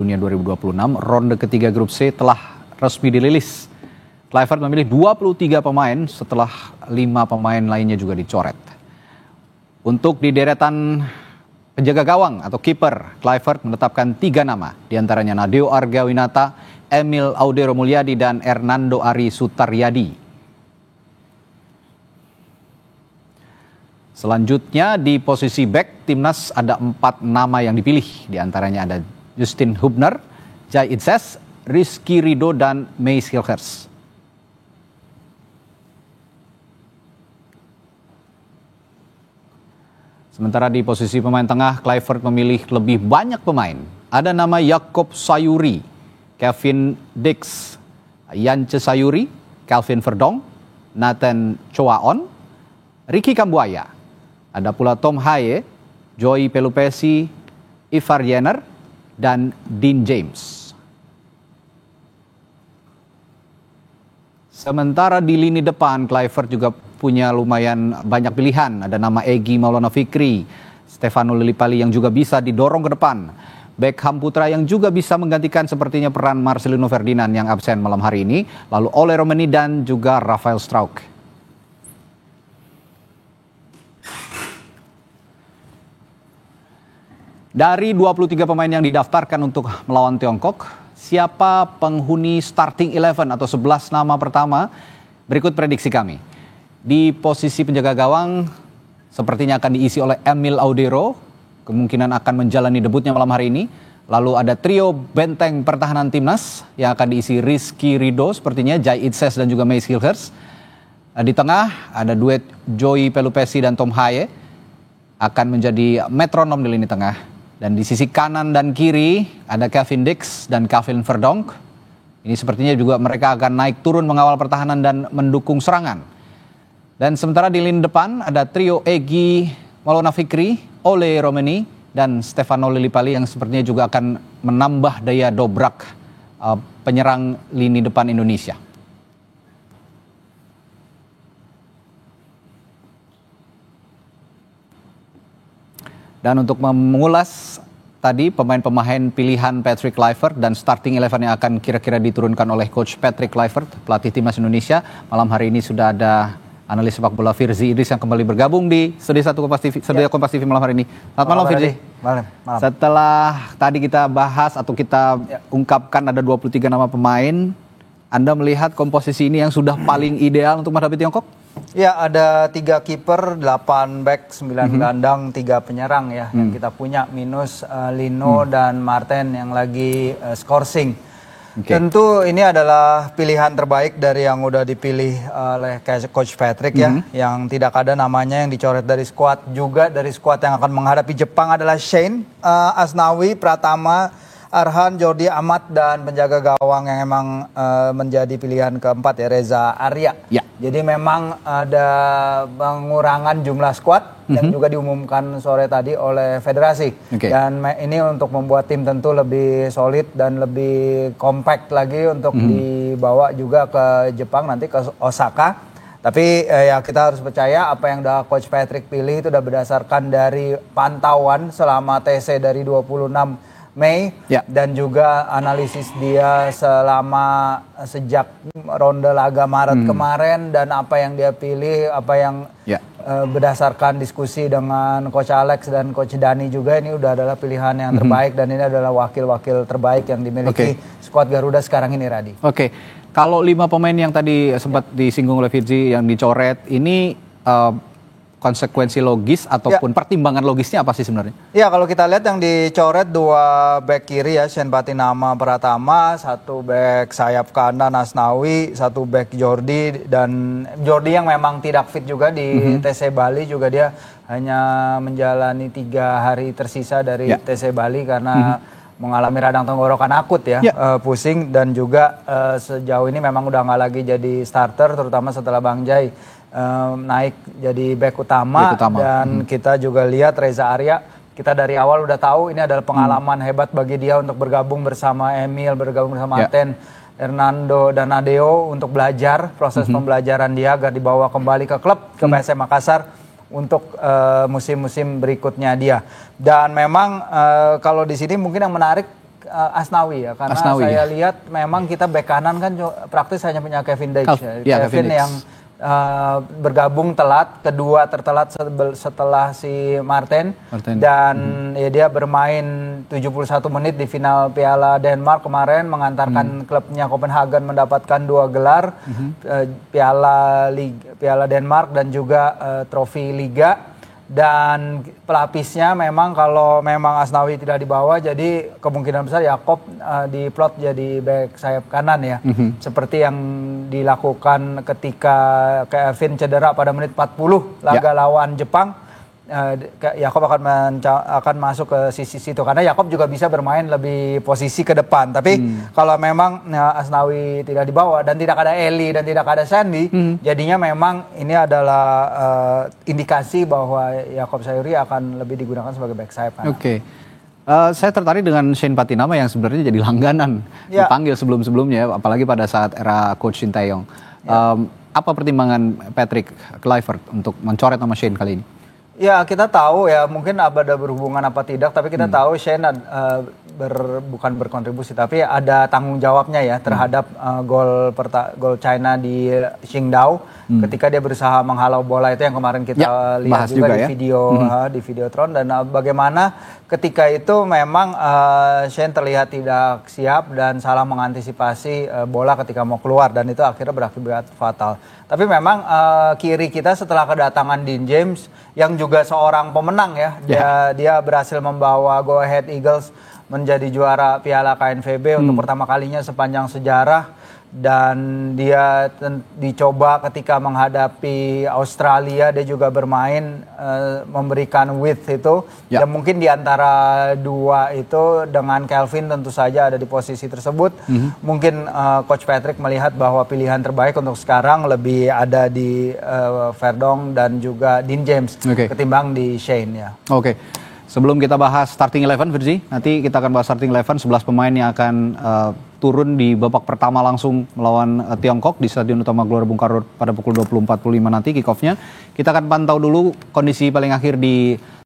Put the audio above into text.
Dunia 2026, ronde ketiga grup C telah resmi dirilis. Kluivert memilih 23 pemain setelah 5 pemain lainnya juga dicoret. Untuk di deretan penjaga gawang atau kiper, Kluivert menetapkan 3 nama, diantaranya Nadeo Argawinata, Emil Audero Mulyadi, dan Hernando Ari Sutaryadi. Selanjutnya di posisi bek timnas ada 4 nama yang dipilih, diantaranya ada Justin Hubner, Jai Itses, Rizky Ridho, dan Meis Hilgers. Sementara di posisi pemain tengah, Kluivert memilih lebih banyak pemain. Ada nama Yakob Sayuri, Kevin Dix, Yance Sayuri, Calvin Verdong, Nathan Choaon, Ricky Kambuaya. Ada pula Tom Haye, Joey Pelupesi, Ivar Jenner, dan Dean James. Sementara di lini depan, Kluivert juga punya lumayan banyak pilihan. Ada nama Egy Maulana Fikri, Stefano Lillipali yang juga bisa didorong ke depan. Beckham Putra yang juga bisa menggantikan sepertinya peran Marcelino Ferdinand yang absen malam hari ini. Lalu Ole Romeni dan juga Rafael Struijk. Dari 23 pemain yang didaftarkan untuk melawan Tiongkok, siapa penghuni starting 11 atau 11 nama pertama? Berikut prediksi kami. Di posisi penjaga gawang, sepertinya akan diisi oleh Emil Audero, kemungkinan akan menjalani debutnya malam hari ini. Lalu ada trio benteng pertahanan timnas yang akan diisi Rizky Ridho, sepertinya Jai Itses dan juga Meis Hilgers. Di tengah ada duet Joey Pelupesi dan Tom Haye, akan menjadi metronom di lini tengah. Dan di sisi kanan dan kiri ada Kevin Dix dan Calvin Verdong. Ini sepertinya juga mereka akan naik turun mengawal pertahanan dan mendukung serangan. Dan sementara di lini depan ada trio Egy Maulana Fikri, Ole Romeni, dan Stefano Lillipali yang sepertinya juga akan menambah daya dobrak penyerang lini depan Indonesia. Dan untuk mengulas tadi pemain-pemain pilihan Patrick Kluivert dan starting 11 yang akan kira-kira diturunkan oleh Coach Patrick Kluivert, pelatih timnas Indonesia, malam hari ini sudah ada analis sepak bola Firzi Idris yang kembali bergabung di Studio 1 Kompas TV malam hari ini. Selamat malam Firzi. Malam. Setelah tadi kita bahas atau kita ungkapkan ada 23 nama pemain, Anda melihat komposisi ini yang sudah paling ideal untuk menghadapi Tiongkok? Ya, ada 3 kiper, 8 back, 9 gelandang, 3 penyerang ya yang kita punya, minus Lino dan Martin yang lagi scoring. Tentu ini adalah pilihan terbaik dari yang udah dipilih oleh Coach Patrick ya, yang tidak ada namanya yang dicoret dari skuad. Juga dari skuad yang akan menghadapi Jepang adalah Shane, Asnawi, Pratama, Arhan, Jordi Amat, dan penjaga gawang yang emang menjadi pilihan keempat ya, Reza Arya. Ya. Jadi memang ada pengurangan jumlah skuad yang juga diumumkan sore tadi oleh federasi. Dan ini untuk membuat tim tentu lebih solid dan lebih compact lagi untuk dibawa juga ke Jepang, nanti ke Osaka. Tapi ya kita harus percaya apa yang udah Coach Patrick pilih itu udah berdasarkan dari pantauan selama TC dari 26 Mei dan juga analisis dia selama sejak ronde laga Maret kemarin, dan apa yang dia pilih, apa yang berdasarkan diskusi dengan Coach Alex dan Coach Dani juga, ini udah adalah pilihan yang terbaik dan ini adalah wakil-wakil terbaik yang dimiliki skuad Garuda sekarang ini, Radi. Kalau 5 pemain yang tadi sempat disinggung oleh Firzi yang dicoret ini konsekuensi logis ataupun pertimbangan logisnya apa sih sebenarnya? Ya, kalau kita lihat yang dicoret 2 back kiri ya, Shane Patinama Pratama, 1 back sayap kanan Asnawi, 1 back Jordi, dan Jordi yang memang tidak fit juga di TC Bali juga, dia hanya menjalani 3 hari tersisa dari TC Bali karena mengalami radang tenggorokan akut ya, pusing, dan juga sejauh ini memang udah nggak lagi jadi starter, terutama setelah Bang Jai naik jadi back utama. Dan kita juga lihat Reza Arya, kita dari awal udah tahu ini adalah pengalaman hebat bagi dia untuk bergabung bersama Emil, bergabung bersama Aten, Hernando, dan Nadeo untuk belajar proses pembelajaran dia agar dibawa kembali ke klub, ke PSM Makassar untuk musim-musim berikutnya dia. Dan memang kalau di sini mungkin yang menarik Asnawi ya, karena Asnawi, saya ya. lihat memang kita bek kanan kan praktis hanya punya Kevin Deitch. Ya, Kevin Deitch. yang bergabung telat, kedua tertelat setelah si Martin. Dan ya dia bermain 71 menit di final Piala Denmark kemarin, mengantarkan klubnya Copenhagen mendapatkan 2 gelar, Piala Denmark dan juga trofi Liga. Dan pelapisnya memang kalau memang Asnawi tidak dibawa, jadi kemungkinan besar Jakob diplot jadi bek sayap kanan ya. Seperti yang dilakukan ketika Kevin cedera pada menit 40 laga lawan Jepang. Jakob akan masuk ke sisi situ karena Jakob juga bisa bermain lebih posisi ke depan. Tapi kalau memang Asnawi tidak dibawa dan tidak ada Eli dan tidak ada Sandy, jadinya memang ini adalah indikasi bahwa Jakob Sayuri akan lebih digunakan sebagai back sayap kanan. Oke. Saya tertarik dengan Shane Patinama yang sebenarnya jadi langganan dipanggil sebelum-sebelumnya, apalagi pada saat era Coach Shin Tae-yong. Apa pertimbangan Patrick Kluivert untuk mencoret nama Shane kali ini? Ya kita tahu ya, mungkin ada berhubungan apa tidak, tapi kita tahu Shane bukan berkontribusi tapi ada tanggung jawabnya ya terhadap gol China di Qingdao ketika dia berusaha menghalau bola itu yang kemarin kita lihat juga di di Videotron. Dan bagaimana ketika itu memang Shane terlihat tidak siap dan salah mengantisipasi bola ketika mau keluar, dan itu akhirnya berakibat fatal. Tapi memang kiri kita setelah kedatangan Dean James yang juga seorang pemenang ya, dia berhasil membawa Go Ahead Eagles menjadi juara Piala KNVB untuk pertama kalinya sepanjang sejarah. Dan dia dicoba ketika menghadapi Australia, dia juga bermain memberikan width itu. Dan mungkin di antara dua itu dengan Kelvin tentu saja ada di posisi tersebut. Mungkin Coach Patrick melihat bahwa pilihan terbaik untuk sekarang lebih ada di Verdong dan juga Dean James ketimbang di Shane ya. Oke. Sebelum kita bahas starting 11, Virgi, nanti kita akan bahas starting 11, 11 pemain yang akan turun di babak pertama langsung melawan Tiongkok di Stadion Utama Gelora Bung Karno pada pukul 20.45 nanti kick off-nya. Kita akan pantau dulu kondisi paling akhir di